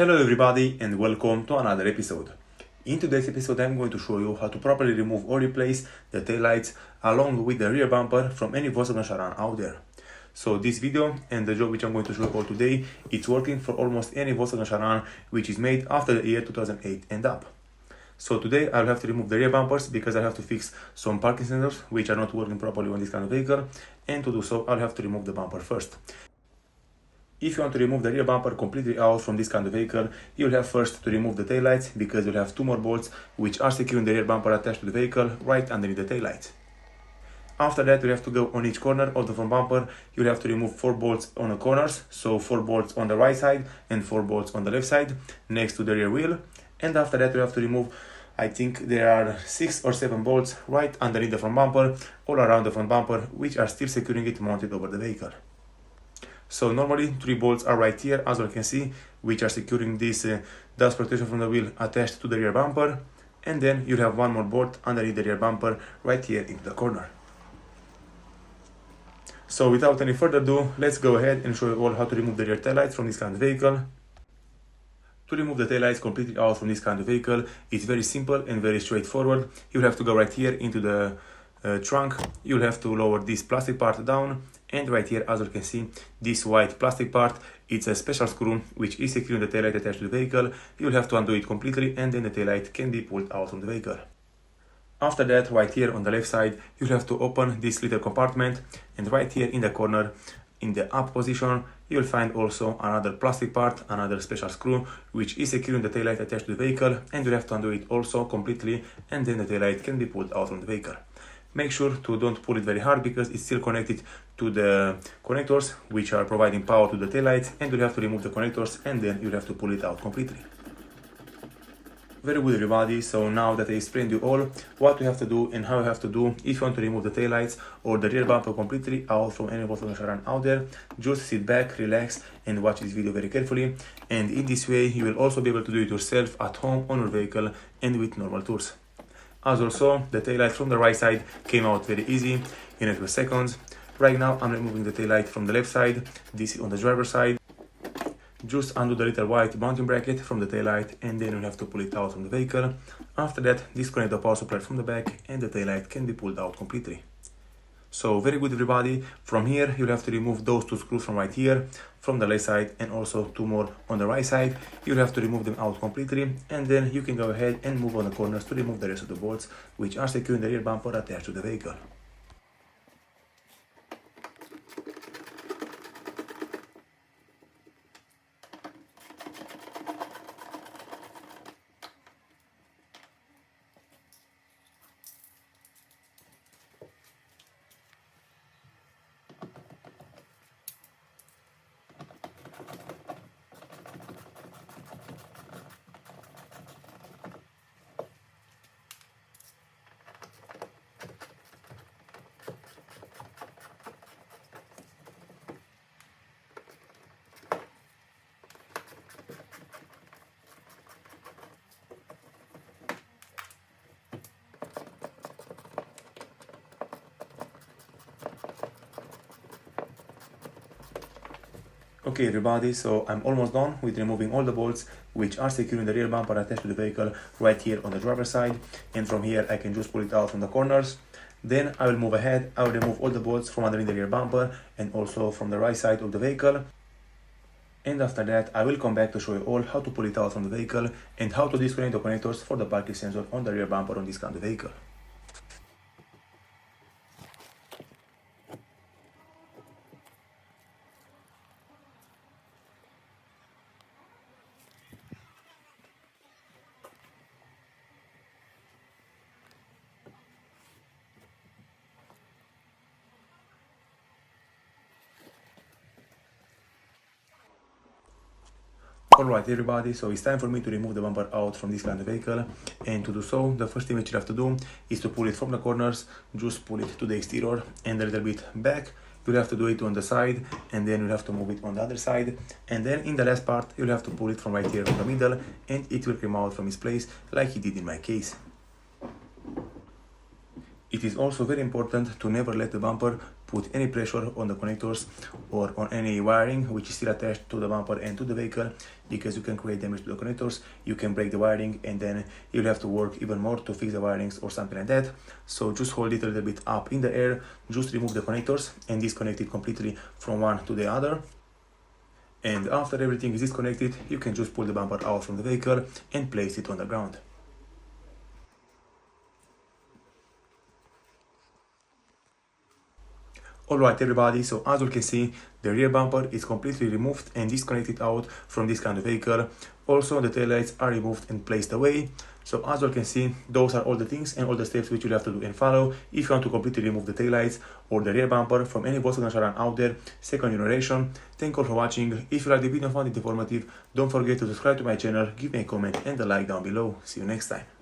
Hello everybody and welcome to another episode. In today's episode I'm going to show you how to properly remove or replace the taillights along with the rear bumper from any Volkswagen SHARAN out there. So this video and the job which I'm going to show you all today, it's working for almost any Volkswagen SHARAN which is made after the year 2008 and up. So today I'll have to remove the rear bumpers because I have to fix some parking sensors which are not working properly on this kind of vehicle, and to do so I'll have to remove the bumper first. If you want to remove the rear bumper completely out from this kind of vehicle, you'll have first to remove the taillights because you'll have two more bolts which are securing the rear bumper attached to the vehicle right underneath the taillights. After that, you have to go on each corner of the front bumper. You'll have to remove 4 bolts on the corners, so 4 bolts on the right side and 4 bolts on the left side next to the rear wheel. And after that, you have to remove, I think there are 6 or 7 bolts right underneath the front bumper, all around the front bumper, which are still securing it mounted over the vehicle. So normally 3 bolts are right here, as you can see, which are securing this dust protection from the wheel attached to the rear bumper. And then you have 1 more bolt underneath the rear bumper right here into the corner. So without any further ado, let's go ahead and show you all how to remove the rear taillights from this kind of vehicle. To remove the taillights completely out from this kind of vehicle, it's very simple and very straightforward. You'll have to go right here into the trunk. You'll have to lower this plastic part down, and right here, as you can see, this white plastic part, it's a special screw which is securing the taillight attached to the vehicle. You'll have to undo it completely, and then the taillight can be pulled out from the vehicle. After that, right here on the left side, you'll have to open this little compartment, and right here in the corner, in the up position, you'll find also another plastic part, another special screw, which is securing the taillight attached to the vehicle, and you'll have to undo it also completely, and then the taillight can be pulled out from the vehicle. Make sure to don't pull it very hard because it's still connected to the connectors which are providing power to the taillights, and you'll have to remove the connectors and then you'll have to pull it out completely. Very good everybody, so now that I explained you all what you have to do and how you have to do if you want to remove the taillights or the rear bumper completely out from any Volkswagen SHARAN out there, just sit back, relax and watch this video very carefully, and in this way you will also be able to do it yourself at home on your vehicle and with normal tools. As also, the taillight from the right side came out very easy in a few seconds. Right now I'm removing the taillight from the left side, this is on the driver's side. Just undo the little white mounting bracket from the taillight, and then you'll have to pull it out from the vehicle. After that, disconnect the power supply from the back and the taillight can be pulled out completely. So very good everybody, from here you'll have to remove those 2 screws from right here, from the left side, and also 2 more on the right side. You'll have to remove them out completely, and then you can go ahead and move on the corners to remove the rest of the bolts which are securing the rear bumper attached to the vehicle. Okay everybody, so I'm almost done with removing all the bolts which are securing the rear bumper attached to the vehicle right here on the driver's side, and from here I can just pull it out from the corners. Then I will move ahead, I will remove all the bolts from underneath the rear bumper and also from the right side of the vehicle. And after that I will come back to show you all how to pull it out from the vehicle and how to disconnect the connectors for the parking sensor on the rear bumper on this kind of vehicle. Alright everybody, so it's time for me to remove the bumper out from this kind of vehicle, and to do so, the first thing that you have to do is to pull it from the corners. Just pull it to the exterior and a little bit back. You'll have to do it on the side, and then you'll have to move it on the other side, and then in the last part you'll have to pull it from right here from the middle, and it will come out from its place like it did in my case. It is also very important to never let the bumper put any pressure on the connectors or on any wiring which is still attached to the bumper and to the vehicle, because you can create damage to the connectors, you can break the wiring, and then you'll have to work even more to fix the wirings or something like that. So just hold it a little bit up in the air, just remove the connectors and disconnect it completely from one to the other. And after everything is disconnected, you can just pull the bumper out from the vehicle and place it on the ground. Alright everybody, so as you can see, the rear bumper is completely removed and disconnected out from this kind of vehicle. Also the taillights are removed and placed away. So as you can see, those are all the things and all the steps which you have to do and follow if you want to completely remove the taillights or the rear bumper from any Volkswagen SHARAN out there, second generation. Thank you all for watching. If you like the video and found it informative, don't forget to subscribe to my channel, give me a comment and a like down below. See you next time.